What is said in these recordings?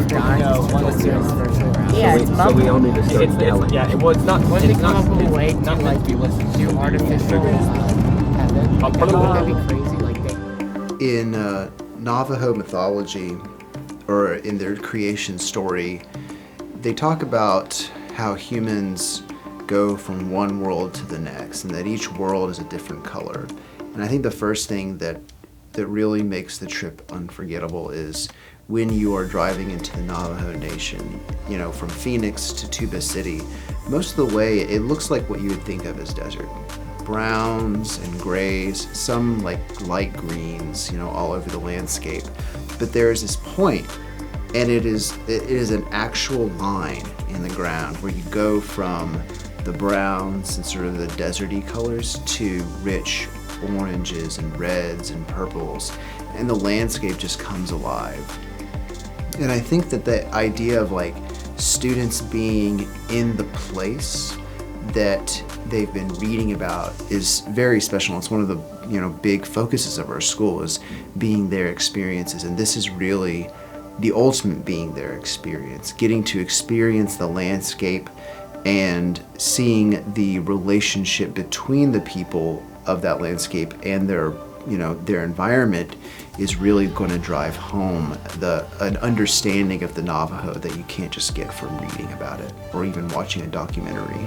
of guys. No, one of the students. Yeah, it's So we all need to start It's yelling. yeah, well, it's not. When It's they come not. up with a It's way to not meant to be listened to. do artificial heaven, like, that'd be crazy. Like In Navajo mythology, or in their creation story, they talk about how humans go from one world to the next, and that each world is a different color. And I think the first thing that really makes the trip unforgettable is when you are driving into the Navajo Nation, you know, from Phoenix to Tuba City. Most of the way, it looks like what you would think of as desert. Browns and grays, some like light greens, you know, all over the landscape. But there's this point, and it is an actual line in the ground where you go from the browns and sort of the deserty colors to rich oranges and reds and purples, and the landscape just comes alive. And I think that the idea of like students being in the place that they've been reading about is very special. It's one of the, you know, big focuses of our school is being their experiences, and this is really the ultimate being their experience, getting to experience the landscape and seeing the relationship between the people of that landscape and their, you know, their environment is really going to drive home an understanding of the Navajo that you can't just get from reading about it or even watching a documentary.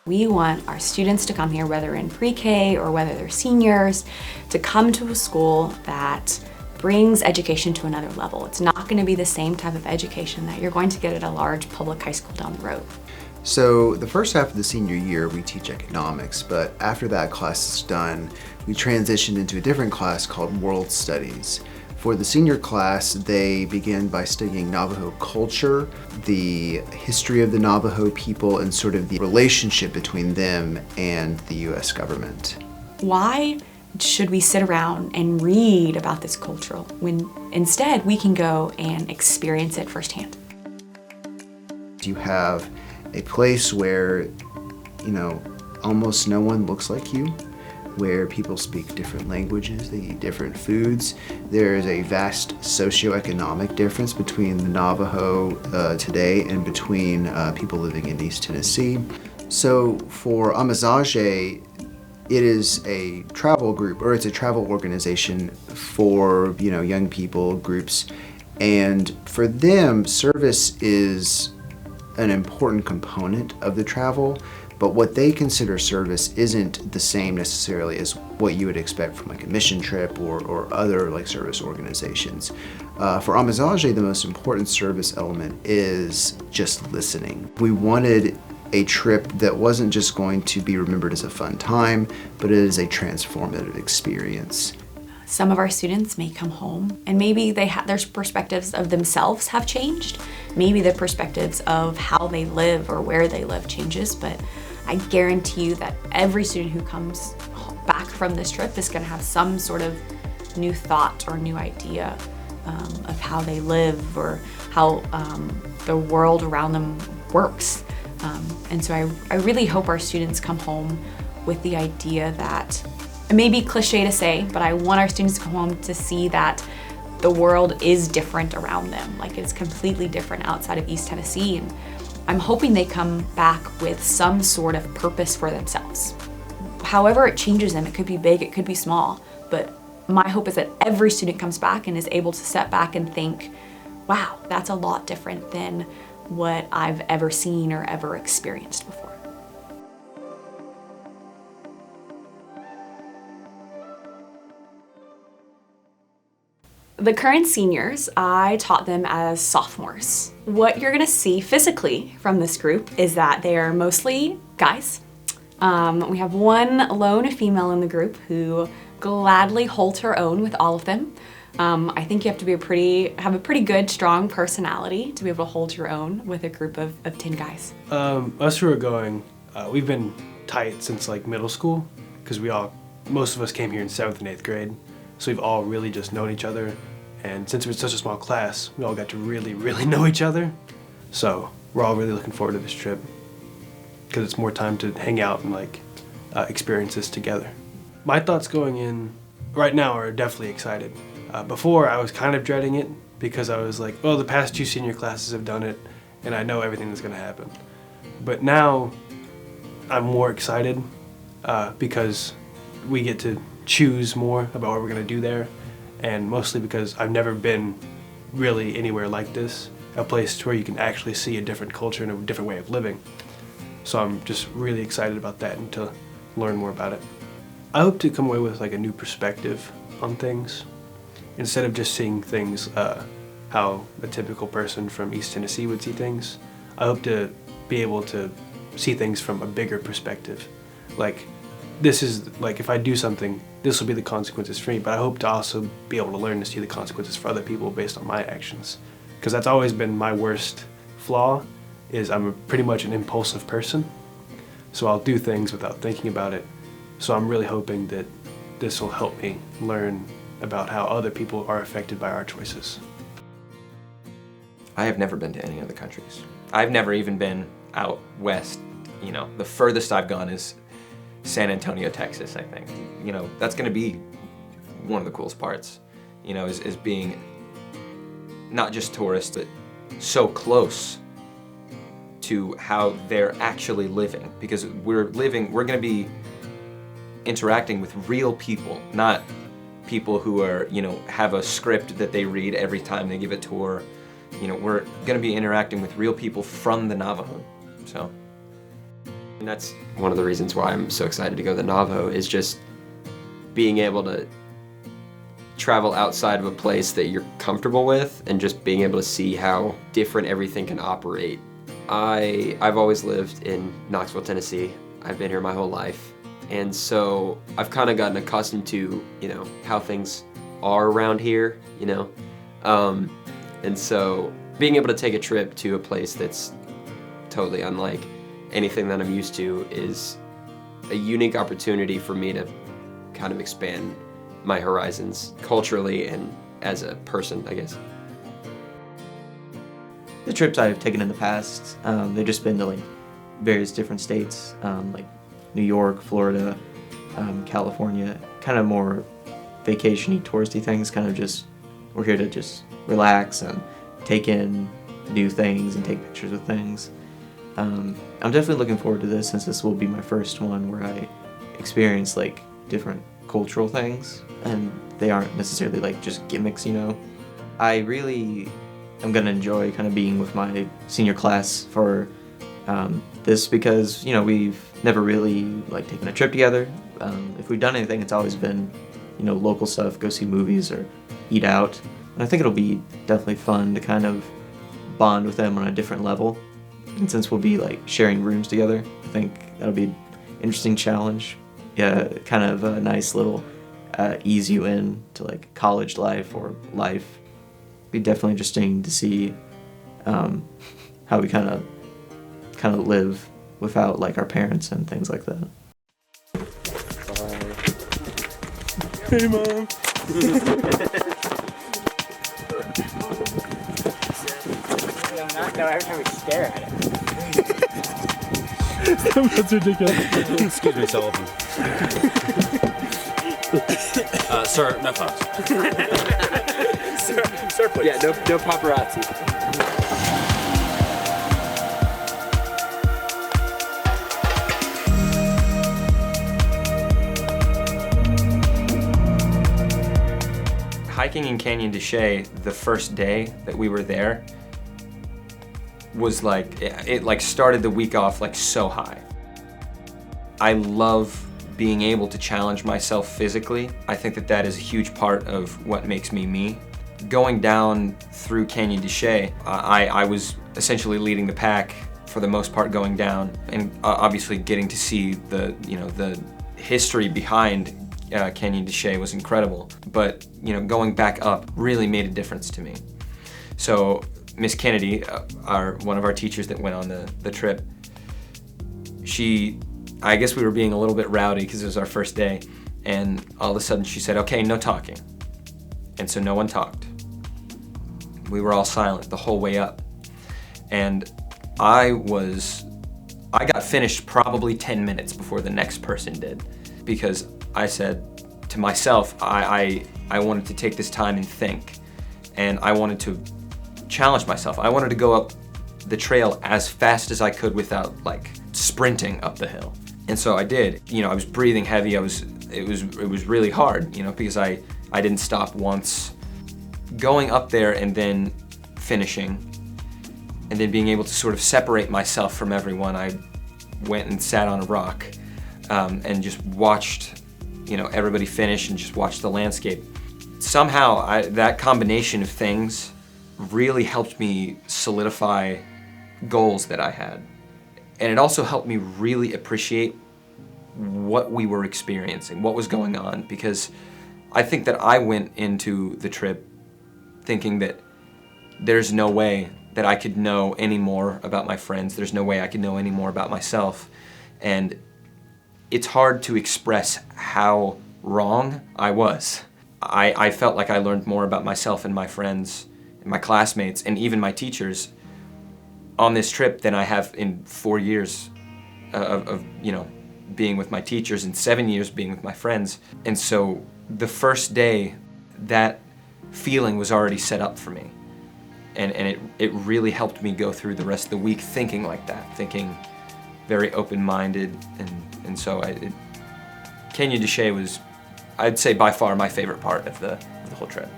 We want our students to come here, whether in pre-K or whether they're seniors, to come to a school that brings education to another level. It's not going to be the same type of education that you're going to get at a large public high school down the road. So the first half of the senior year, we teach economics, but after that class is done, we transitioned into a different class called World Studies. For the senior class, they begin by studying Navajo culture, the history of the Navajo people, and sort of the relationship between them and the US government. Why should we sit around and read about this culture when instead we can go and experience it firsthand? You have a place where, you know, almost no one looks like you, where people speak different languages, they eat different foods. There is a vast socioeconomic difference between the Navajo today and between people living in East Tennessee. So for Amizade, it is a travel group, or it's a travel organization for, you know, young people, groups, and for them, service is an important component of the travel. But what they consider service isn't the same necessarily as what you would expect from like a mission trip or other like service organizations. For Amizade, the most important service element is just listening. We wanted a trip that wasn't just going to be remembered as a fun time, but it is a transformative experience. Some of our students may come home and maybe their perspectives of themselves have changed. Maybe the perspectives of how they live or where they live changes, but I guarantee you that every student who comes back from this trip is going to have some sort of new thought or new idea of how they live or how the world around them works. And so I really hope our students come home with the idea that, it may be cliche to say, but I want our students to come home to see that the world is different around them. Like, it's completely different outside of East Tennessee. And I'm hoping they come back with some sort of purpose for themselves. However it changes them, it could be big, it could be small, but my hope is that every student comes back and is able to step back and think, wow, that's a lot different than what I've ever seen or ever experienced before. The current seniors, I taught them as sophomores. What you're gonna see physically from this group is that they are mostly guys. We have one lone female in the group who gladly holds her own with all of them. I think you have to have a pretty good, strong personality to be able to hold your own with a group of 10 guys. Us who are going, we've been tight since like middle school, because most of us came here in 7th and 8th grade. So we've all really just known each other, and since it was such a small class, we all got to really, really know each other. So we're all really looking forward to this trip. because it's more time to hang out and like experience this together. My thoughts going in right now are definitely excited. Before I was kind of dreading it because I was like, well, the past 2 senior classes have done it and I know everything that's going to happen. But now I'm more excited because we get to choose more about what we're going to do there, and mostly because I've never been really anywhere like this, a place where you can actually see a different culture and a different way of living. So I'm just really excited about that and to learn more about it. I hope to come away with like a new perspective on things, instead of just seeing things how a typical person from East Tennessee would see things. I hope to be able to see things from a bigger perspective. Like, this is, like, if I do something, this will be the consequences for me, but I hope to also be able to learn to see the consequences for other people based on my actions. Because that's always been my worst flaw, is I'm pretty much an impulsive person. So I'll do things without thinking about it. So I'm really hoping that this will help me learn about how other people are affected by our choices. I have never been to any other countries. I've never even been out west. You know, the furthest I've gone is San Antonio, Texas, I think. You know, that's gonna be one of the coolest parts, you know, is being not just tourists, but so close to how they're actually living. Because we're gonna be interacting with real people, not people who are, you know, have a script that they read every time they give a tour. You know, we're gonna be interacting with real people from the Navajo, so. And that's one of the reasons why I'm so excited to go to the Navajo, is just being able to travel outside of a place that you're comfortable with and just being able to see how different everything can operate. I've always lived in Knoxville, Tennessee. I've been here my whole life. And so I've kind of gotten accustomed to, you know, how things are around here, you know. And so being able to take a trip to a place that's totally unlike anything that I'm used to is a unique opportunity for me to kind of expand my horizons culturally and as a person, I guess. The trips I've taken in the past, they've just been to like various different states, like New York, Florida, California, kind of more vacation-y, touristy things, kind of just, we're here to just relax and take in new things and take pictures of things. I'm definitely looking forward to this, since this will be my first one where I experience like different cultural things, and they aren't necessarily like just gimmicks, you know. I really am gonna enjoy kind of being with my senior class for this, because, you know, we've never really like taken a trip together. If we've done anything, it's always been, you know, local stuff, go see movies or eat out. And I think it'll be definitely fun to kind of bond with them on a different level. And since we'll be like sharing rooms together, I think that'll be an interesting challenge. Yeah, kind of a nice little ease you in to like college life or life. Be definitely interesting to see how we kind of live without like our parents and things like that. Hey, Mom. No, every time we stare at it. That's ridiculous. Excuse me, Sullivan. Sir, no phones. Sir, please. Yeah, no paparazzi. Hiking in Canyon de Chelly, the first day that we were there, was like, it like started the week off like so high. I love being able to challenge myself physically. I think that that is a huge part of what makes me me. Going down through Canyon de Chelly, I was essentially leading the pack for the most part going down, and obviously getting to see the, you know, the history behind Canyon de Chelly was incredible. But, you know, going back up really made a difference to me. So Miss Kennedy, one of our teachers that went on the trip, I guess we were being a little bit rowdy because it was our first day, and all of a sudden she said, okay, no talking. And so no one talked. We were all silent the whole way up. And I was I got finished probably 10 minutes before the next person did, because I said to myself, I wanted to take this time and think, and I wanted to challenge myself. I wanted to go up the trail as fast as I could without like sprinting up the hill. And so I did. You know, I was breathing heavy. It was really hard, you know, because I didn't stop once. Going up there and then finishing, and then being able to sort of separate myself from everyone, I went and sat on a rock and just watched, you know, everybody finish and just watched the landscape. Somehow that combination of things really helped me solidify goals that I had. And it also helped me really appreciate what we were experiencing, what was going on, because I think that I went into the trip thinking that there's no way that I could know any more about my friends, there's no way I could know any more about myself, and it's hard to express how wrong I was. I felt like I learned more about myself and my friends and my classmates and even my teachers on this trip than I have in 4 years of you know, being with my teachers and 7 years being with my friends. And so the first day, that feeling was already set up for me. And it really helped me go through the rest of the week thinking like that, thinking very open-minded. And so Canyon de Chelly was, I'd say, by far my favorite part of the whole trip.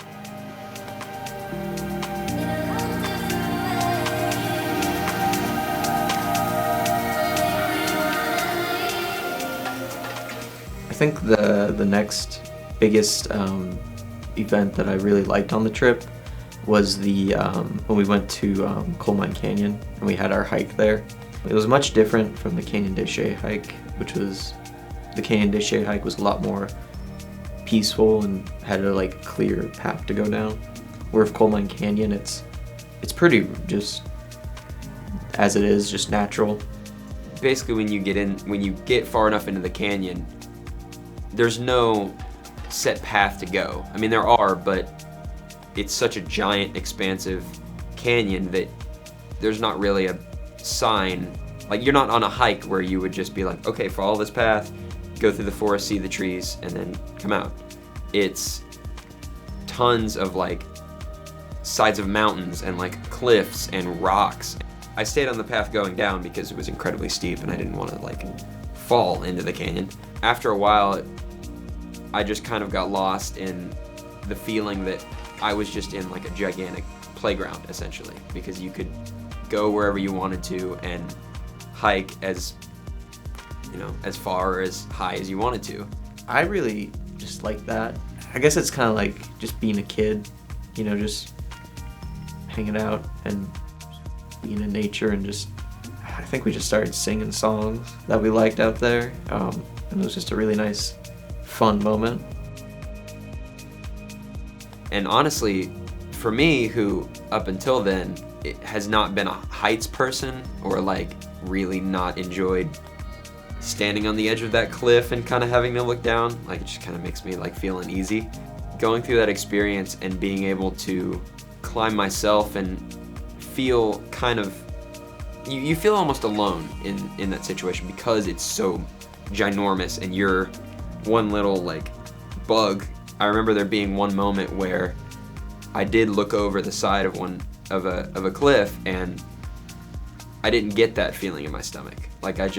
I think the next biggest event that I really liked on the trip was when we went to Coal Mine Canyon and we had our hike there. It was much different from the Canyon de Chelly hike, the Canyon de Chelly hike was a lot more peaceful and had a like clear path to go down. Where with Coal Mine Canyon, it's pretty just as it is, just natural. Basically, when you get far enough into the canyon, there's no set path to go. I mean, there are, but it's such a giant, expansive canyon that there's not really a sign. Like, you're not on a hike where you would just be like, okay, follow this path, go through the forest, see the trees, and then come out. It's tons of like sides of mountains and like cliffs and rocks. I stayed on the path going down because it was incredibly steep and I didn't want to like fall into the canyon. After a while, I just kind of got lost in the feeling that I was just in like a gigantic playground, essentially, because you could go wherever you wanted to and hike as, you know, as far or as high as you wanted to. I really just like that. I guess it's kind of like just being a kid, you know, just hanging out and being in nature, and just, I think we just started singing songs that we liked out there, and it was just a really nice, fun moment. And honestly, for me, who up until then it has not been a heights person, or like really not enjoyed standing on the edge of that cliff and kind of having to look down, like it just kind of makes me like feel uneasy. Going through that experience and being able to climb myself and feel kind of, you feel almost alone in that situation because it's so ginormous and you're one little like bug. I remember there being one moment where I did look over the side of a cliff and I didn't get that feeling in my stomach. Like I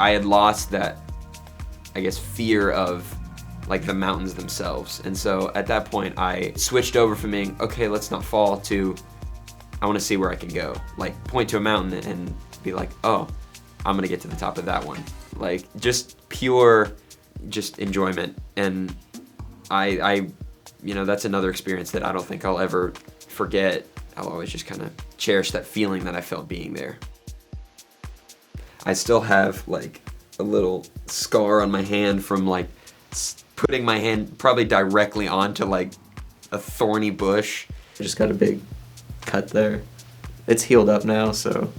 had lost that, I guess, fear of like the mountains themselves. And so at that point I switched over from being, okay, let's not fall, to I want to see where I can go. Like point to a mountain and be like, oh, I'm gonna get to the top of that one. Like just pure just enjoyment. And I you know, that's another experience that I don't think I'll ever forget. I'll always just kind of cherish that feeling that I felt being there. I still have like a little scar on my hand from like putting my hand probably directly onto like a thorny bush. I just got a big cut there. It's healed up now, so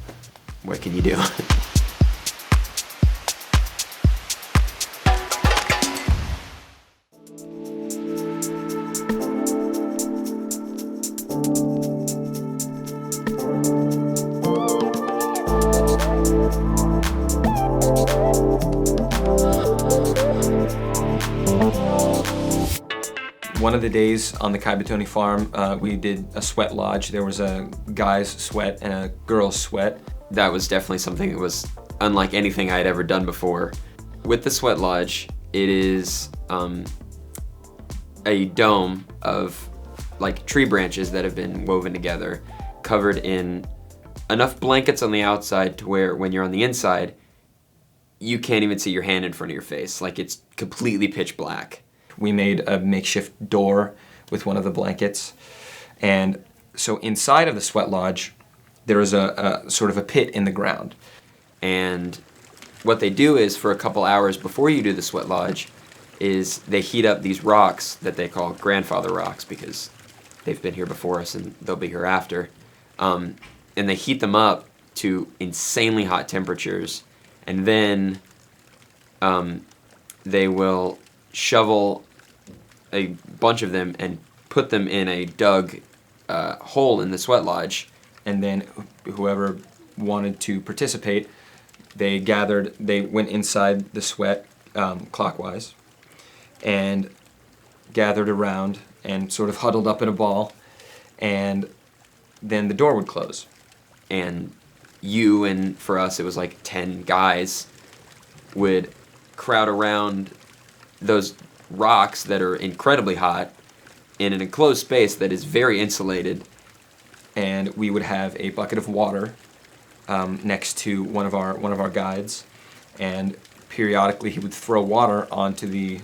what can you do? One of the days on the Kaibetoni farm, we did a sweat lodge. There was a guy's sweat and a girl's sweat. That was definitely something that was unlike anything I had ever done before. With the sweat lodge, it is a dome of like tree branches that have been woven together, covered in enough blankets on the outside to where when you're on the inside, you can't even see your hand in front of your face. Like, it's completely pitch black. We made a makeshift door with one of the blankets. And so inside of the sweat lodge, there is a sort of a pit in the ground. And what they do is, for a couple hours before you do the sweat lodge, is they heat up these rocks that they call grandfather rocks, because they've been here before us and they'll be here after. And they heat them up to insanely hot temperatures, and then they will shovel a bunch of them and put them in a dug hole in the sweat lodge. And then whoever wanted to participate, they went inside the sweat clockwise and gathered around and sort of huddled up in a ball, and then the door would close. And you, and for us it was like 10 guys, would crowd around those rocks that are incredibly hot in an enclosed space that is very insulated. And we would have a bucket of water next to one of our guides, and periodically he would throw water onto the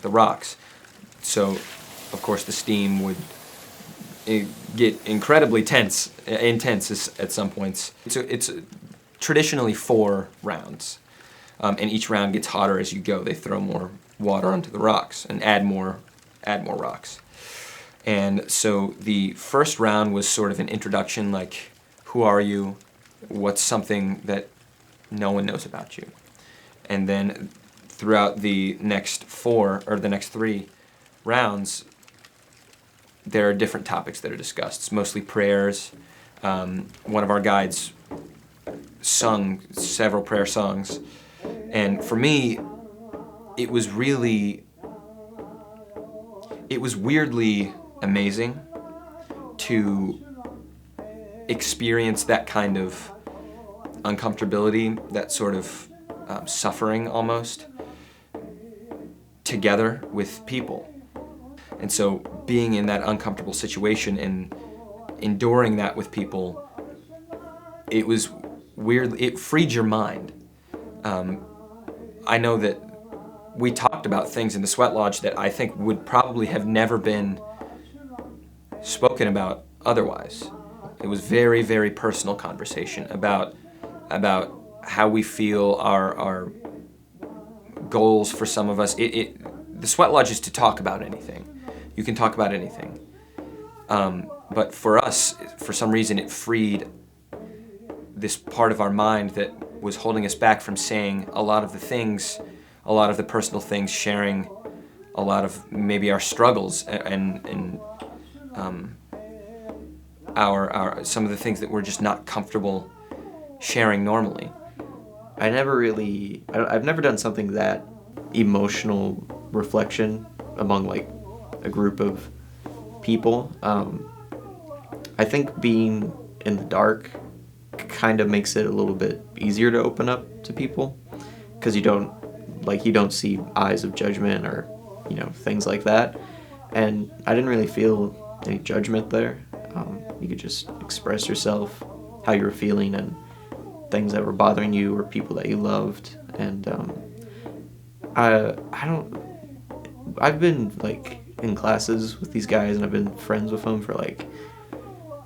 rocks. So, of course, the steam would get incredibly intense at some points. It's traditionally 4 rounds, and each round gets hotter as you go. They throw more water onto the rocks and add more rocks. And so the first round was sort of an introduction, like, who are you? What's something that no one knows about you? And then throughout the next 3 rounds, there are different topics that are discussed. It's mostly prayers. One of our guides sung several prayer songs. And for me, it was weirdly amazing to experience that kind of uncomfortability, that sort of suffering almost, together with people. And so being in that uncomfortable situation and enduring that with people, it was weird. It freed your mind. I know that we talked about things in the sweat lodge that I think would probably have never been spoken about otherwise. It was very, very personal conversation about how we feel, our goals for some of us. The sweat lodge is to talk about anything. You can talk about anything. But for us, for some reason, it freed this part of our mind that was holding us back from saying a lot of the things, a lot of the personal things, sharing a lot of maybe our struggles and our some of the things that we're just not comfortable sharing normally. I've never done something that emotional reflection among like a group of people. I think being in the dark kind of makes it a little bit easier to open up to people, because you don't see eyes of judgment or things like that. And I didn't really feel any judgment there. You could just express yourself, how you were feeling, and things that were bothering you or people that you loved. And I've been like in classes with these guys, and I've been friends with them for like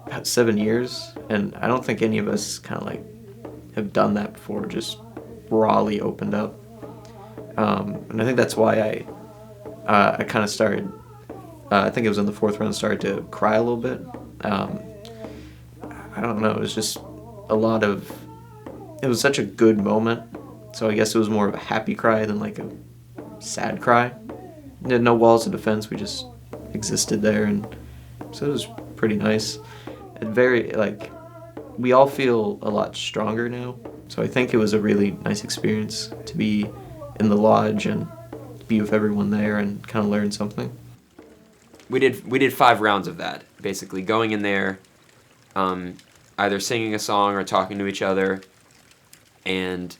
about 7 years, and I don't think any of us kind of like have done that before, just rawly opened up. And I think that's why I kind of started, I think it was in the 4th round, started to cry a little bit. I don't know, it was just it was such a good moment, so I guess it was more of a happy cry than like a sad cry. No walls of defense, we just existed there, and so it was pretty nice. And very, like, we all feel a lot stronger now, So I think it was a really nice experience to be in the lodge and be with everyone there and kind of learn something. We did 5 rounds of that, basically going in there, either singing a song or talking to each other, and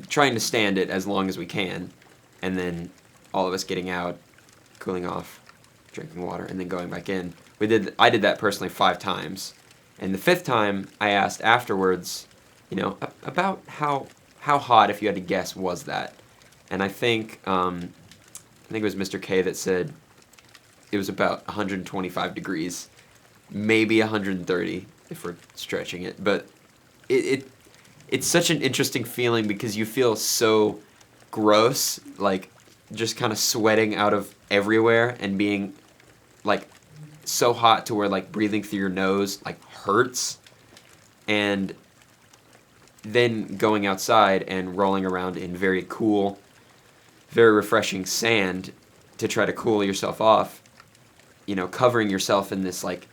trying to stand it as long as we can, and then all of us getting out, cooling off, drinking water, and then going back in. I did that personally 5 times, and the 5th time I asked afterwards, you know, about how hot, if you had to guess, was that, and I think it was Mr. K that said it was about 125 degrees, maybe 130 if we're stretching it, but it's such an interesting feeling because you feel so gross, like just kind of sweating out of everywhere and being like so hot to where like breathing through your nose like hurts, and then going outside and rolling around in very cool, very refreshing sand to try to cool yourself off, you know, covering yourself in this like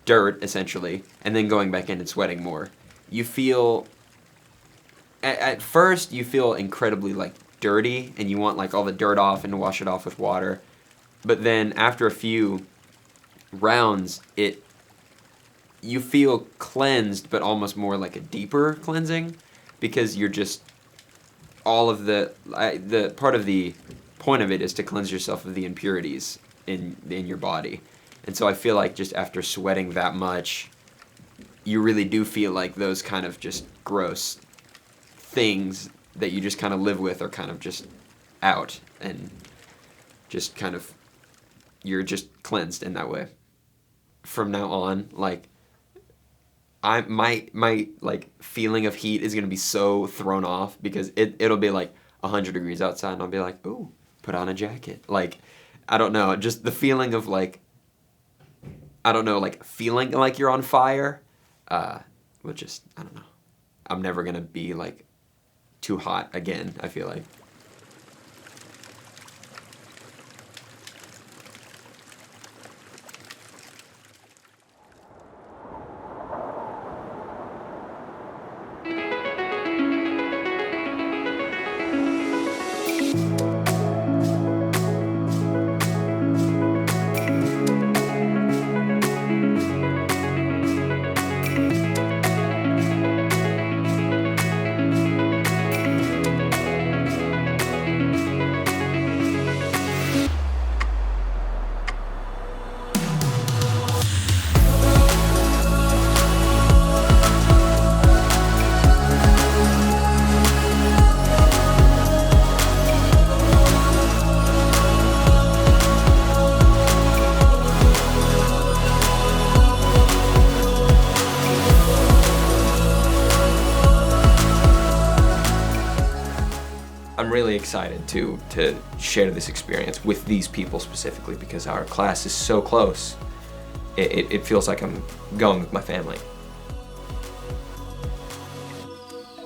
dirt essentially, and then going back in and sweating more. You feel, at first you feel incredibly like dirty and you want like all the dirt off and to wash it off with water, but then after a few rounds you feel cleansed, but almost more like a deeper cleansing, because you're just all of the part of the point of it is to cleanse yourself of the impurities in your body. And so I feel like just after sweating that much, you really do feel like those kind of just gross things that you just kind of live with are kind of just out, and just kind of, you're just cleansed in that way. From now on, like, my like feeling of heat is gonna be so thrown off, because it'll be like 100 degrees outside and I'll be like, ooh, put on a jacket. Like, I don't know, just the feeling of like, I don't know, like feeling like you're on fire, will just, I don't know. I'm never gonna be like too hot again, I feel like. I'm really excited to share this experience with these people specifically, because our class is so close. It feels like I'm going with my family.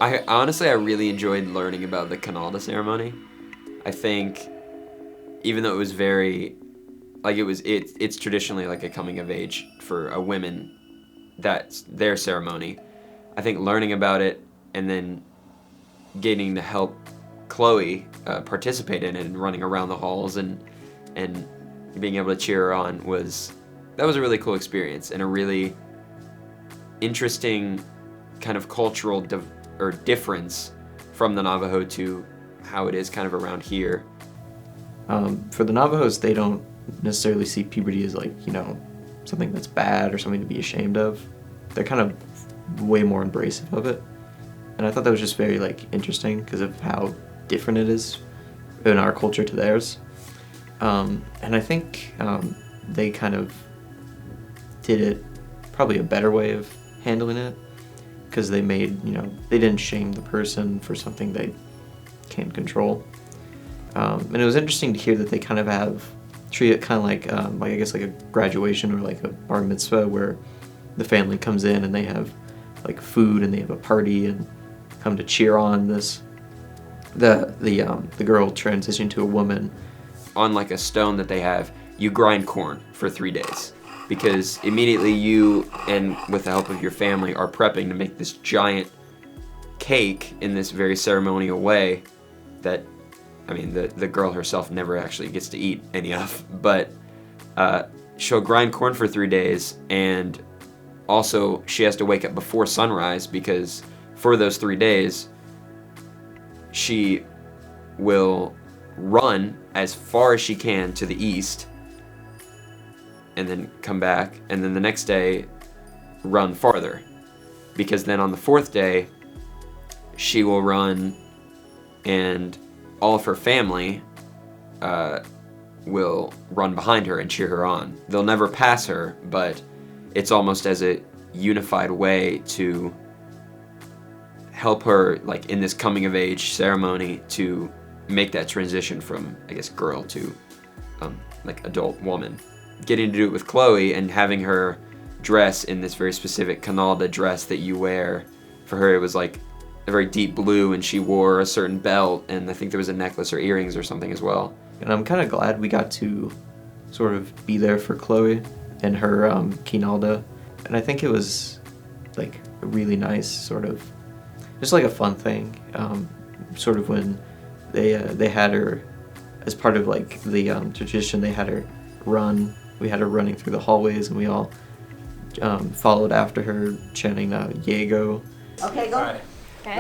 I really enjoyed learning about the Canalda ceremony. I think, even though it was very, like it's traditionally like a coming of age for a women, that's their ceremony. I think learning about it and then getting to help Chloe participate in it and running around the halls and being able to cheer her on was a really cool experience, and a really interesting kind of cultural difference from the Navajo to how it is kind of around here. For the Navajos, they don't necessarily see puberty as like, you know, something that's bad or something to be ashamed of. They're kind of way more embracive of it. And I thought that was just very like interesting because of how different it is in our culture to theirs. And I think they kind of did it probably a better way of handling it, because they made, you know, they didn't shame the person for something they can't control. And it was interesting to hear that they kind of treat it kind of like I guess like a graduation or like a bar mitzvah, where the family comes in and they have like food and they have a party and come to cheer on the girl transition to a woman. On like a stone that they have, you grind corn for 3 days, because immediately you, and with the help of your family, are prepping to make this giant cake in this very ceremonial way that, I mean, the girl herself never actually gets to eat any of, but she'll grind corn for 3 days, and also she has to wake up before sunrise because for those 3 days she will run as far as she can to the east and then come back, and then the next day run farther, because then on the 4th day she will run and all of her family will run behind her and cheer her on. They'll never pass her, but it's almost as a unified way to help her, like in this coming of age ceremony, to make that transition from, I guess, girl to like adult woman. Getting to do it with Chloe and having her dress in this very specific Canalda dress that you wear. For her it was like a very deep blue, and she wore a certain belt, and I think there was a necklace or earrings or something as well. And I'm kind of glad we got to sort of be there for Chloe and her Quinalda. And I think it was like a really nice sort of, just like a fun thing. Sort of when they had her, as part of like the tradition, they had her run. We had her running through the hallways, and we all followed after her, chanting Yago. Okay, go. All right. I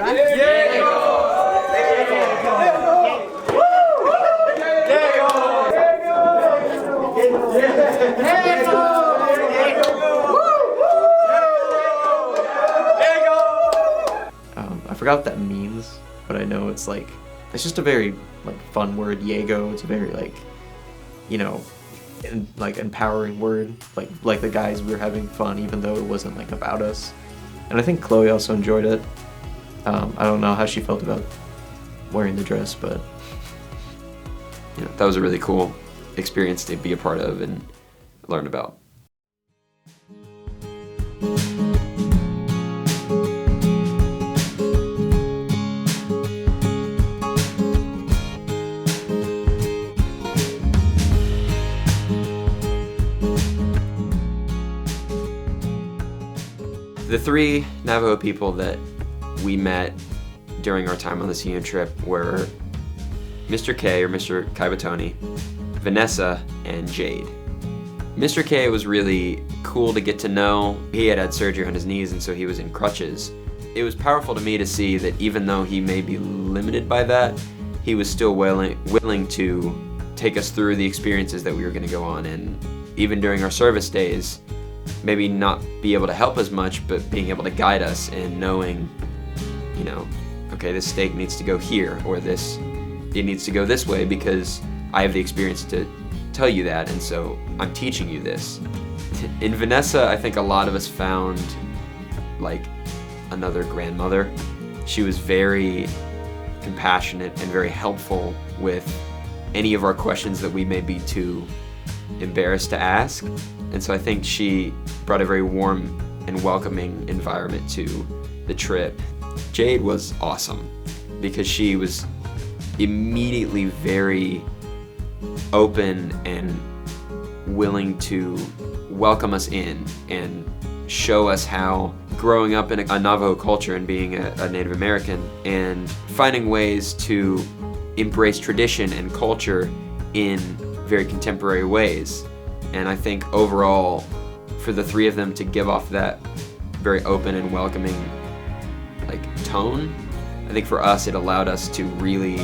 forgot what that means, but I know it's like, it's just a very like fun word, Yago. It's a very like, you know, like empowering word, like the guys we were having fun even though it wasn't like about us. And I think Chloe also enjoyed it. I don't know how she felt about wearing the dress, but You know, that was a really cool experience to be a part of and learn about. The 3 Navajo people that we met during our time on this union trip were Mr. K, or Mr. Kaibatoni, Vanessa, and Jade. Mr. K was really cool to get to know. He had surgery on his knees, and so he was in crutches. It was powerful to me to see that even though he may be limited by that, he was still willing to take us through the experiences that we were going to go on. And even during our service days, maybe not be able to help as much, but being able to guide us and knowing, you know, okay, this steak needs to go here, or it needs to go this way because I have the experience to tell you that, and so I'm teaching you this. In Vanessa, I think a lot of us found like another grandmother. She was very compassionate and very helpful with any of our questions that we may be too embarrassed to ask. And so I think she brought a very warm and welcoming environment to the trip. Jade was awesome because she was immediately very open and willing to welcome us in and show us how growing up in a Navajo culture and being a Native American and finding ways to embrace tradition and culture in very contemporary ways. And I think overall, for the 3 of them to give off that very open and welcoming like tone, I think for us it allowed us to really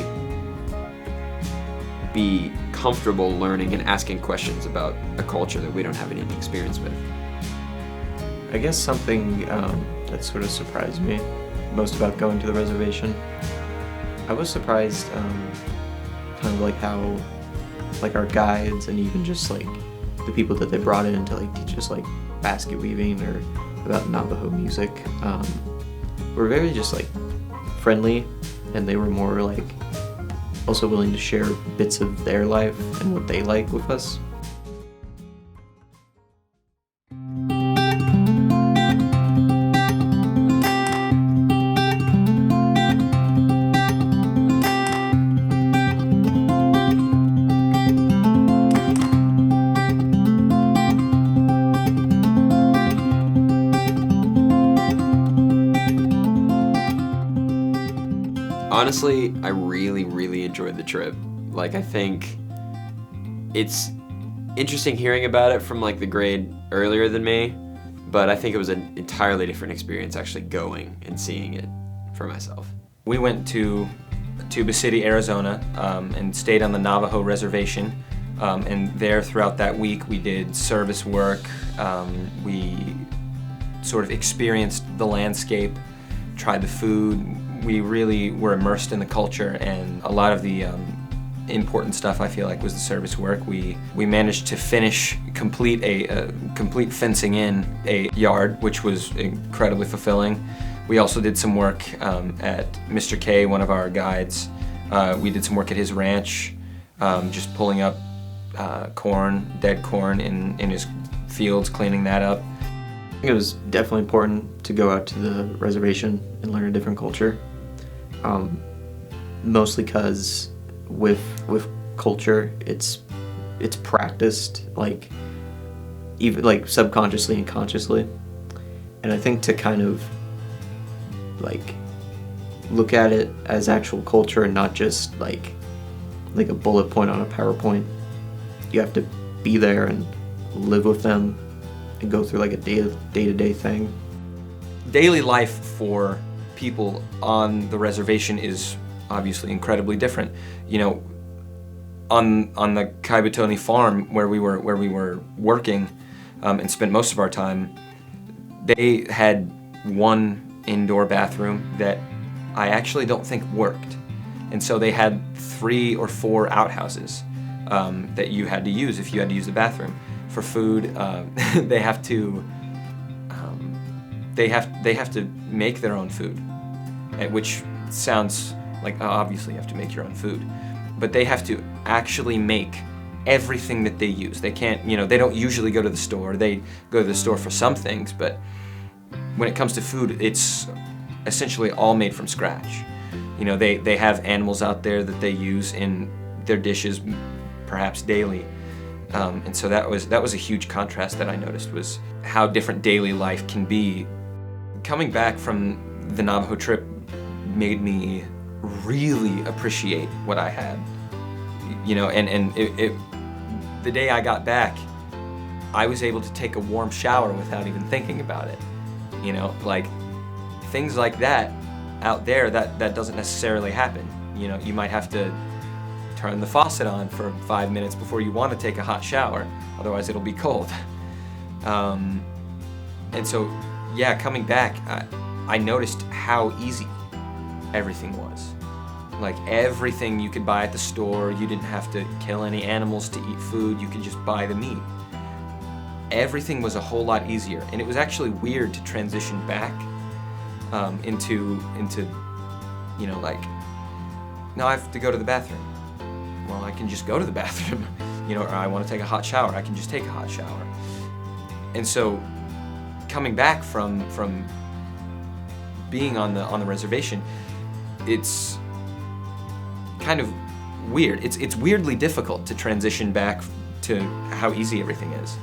be comfortable learning and asking questions about a culture that we don't have any experience with. I guess something that sort of surprised me most about going to the reservation, I was surprised kind of like how like our guides and even just like the people that they brought in to like teach us like basket weaving or about Navajo music were very just like friendly, and they were more like also willing to share bits of their life and what they like with us. Honestly, I really enjoyed the trip. Like, I think it's interesting hearing about it from like the grade earlier than me, but I think it was an entirely different experience actually going and seeing it for myself. We went to Tuba City, Arizona, and stayed on the Navajo Reservation. And there throughout that week we did service work. We sort of experienced the landscape, tried the food. We really were immersed in the culture, and a lot of the important stuff I feel like was the service work. We managed to complete a complete fencing in a yard, which was incredibly fulfilling. We also did some work at Mr. K, one of our guides. We did some work at his ranch, just pulling up dead corn in his fields, cleaning that up. I think it was definitely important to go out to the reservation and learn a different culture. Mostly because with culture, it's practiced like even like subconsciously and consciously, and I think to kind of like look at it as actual culture and not just like a bullet point on a PowerPoint. You have to be there and live with them and go through like a day-to-day thing. Daily life for people on the reservation is obviously incredibly different. You know, on the Kaibutoni farm where we were working and spent most of our time, they had one indoor bathroom that I actually don't think worked, and so they had 3 or 4 outhouses that you had to use if you had to use the bathroom. For food, they have to make their own food, which sounds like obviously you have to make your own food, but they have to actually make everything that they use. They can't, they don't usually go to the store. They go to the store for some things, but when it comes to food, it's essentially all made from scratch. They have animals out there that they use in their dishes, perhaps daily. And so that was a huge contrast that I noticed, was how different daily life can be. Coming back from the Navajo trip made me really appreciate what I had. The day I got back, I was able to take a warm shower without even thinking about it. Like things like that out there, that doesn't necessarily happen. You might have to turn the faucet on for 5 minutes before you want to take a hot shower, otherwise it'll be cold. And so, yeah, coming back, I noticed how easy everything was. Like everything you could buy at the store, you didn't have to kill any animals to eat food, you could just buy the meat. Everything was a whole lot easier, and it was actually weird to transition back into like, now I have to go to the bathroom. Well, I can just go to the bathroom, or I want to take a hot shower, I can just take a hot shower. And so, coming back from being on the reservation, it's kind of weird. It's weirdly difficult to transition back to how easy everything is,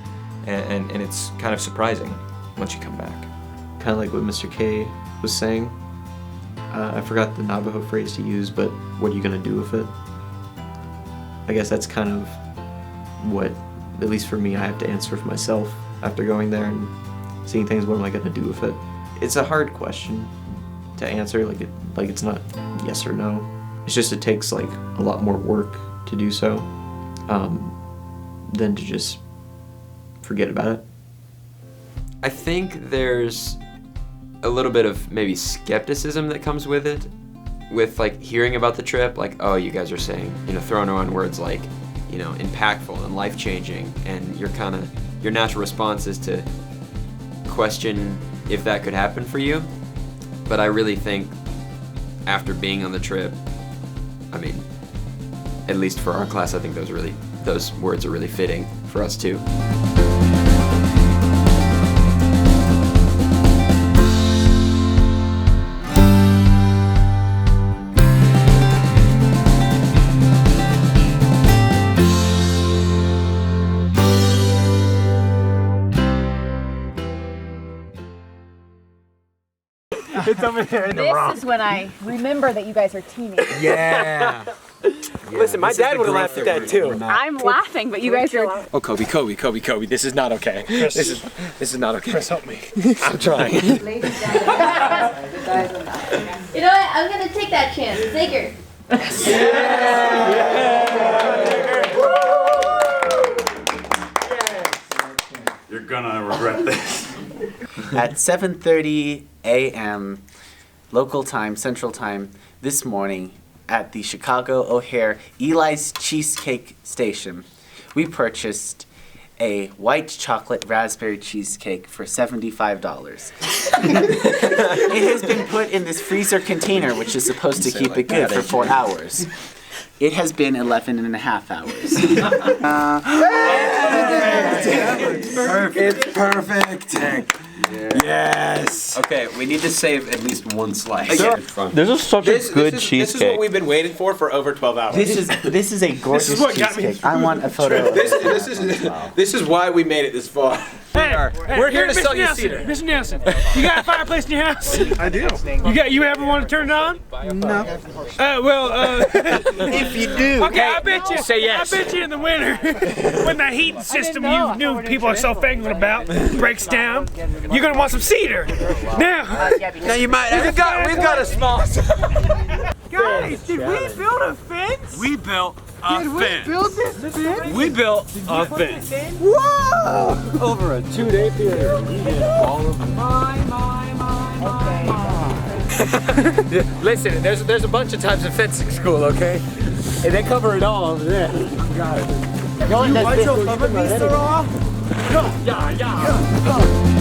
and it's kind of surprising once you come back. Kind of like what Mr. K was saying. I forgot the Navajo phrase to use, but what are you gonna do with it? I guess that's kind of what, at least for me, I have to answer for myself after going there and seeing things. What am I gonna do with it? It's a hard question to answer. Like it's not yes or no. It's just it takes like a lot more work to do so than to just forget about it. I think there's a little bit of maybe skepticism that comes with it, with like hearing about the trip, like, oh, you guys are saying, throwing around words like, impactful and life-changing, and your natural response is to question if that could happen for you. But I really think after being on the trip, I mean, at least for our class, I think those words are really fitting for us too. over there in the This wrong. is when I remember that you guys are teenagers. Yeah. Listen, my dad would have laughed at that too. I'm laughing, but you guys are. Oh, Kobe, this is not okay. This is not okay. Chris, help me. I'm trying. You know what? I'm gonna take that chance. Zigger. You're gonna regret this. At 7:30 a.m. local time, Central Time, this morning at the Chicago O'Hare Eli's Cheesecake Station, we purchased a white chocolate raspberry cheesecake for $75. It has been put in this freezer container, which is supposed to keep it good for 4 hours. It has been 11 and a half hours. It's perfect. Yes. Okay, we need to save at least one slice. This is such a good cheesecake. This is what we've been waiting for over 12 hours. This is a gorgeous what got me- cheesecake. I want a photo of This is why we made it this far. We're here to Mr. sell you Nelson, cedar. Mr. Nelson, you got a fireplace in your house? I do. You ever want to turn it on? No. If you do. Okay, I bet you. Say yes. I bet you in the winter, when the heating system you new people are so fangled about breaks down, you're gonna want some cedar. Now you might. We've got a small. guys, did we build a fence? We built a fence. this fence? We built a fence. Whoa! Over a 2-day period. We did all of them. Listen, there's a bunch of types of fencing school, okay? And they cover it all over there. Got it. You want your cover, Mr. Raw? Yeah.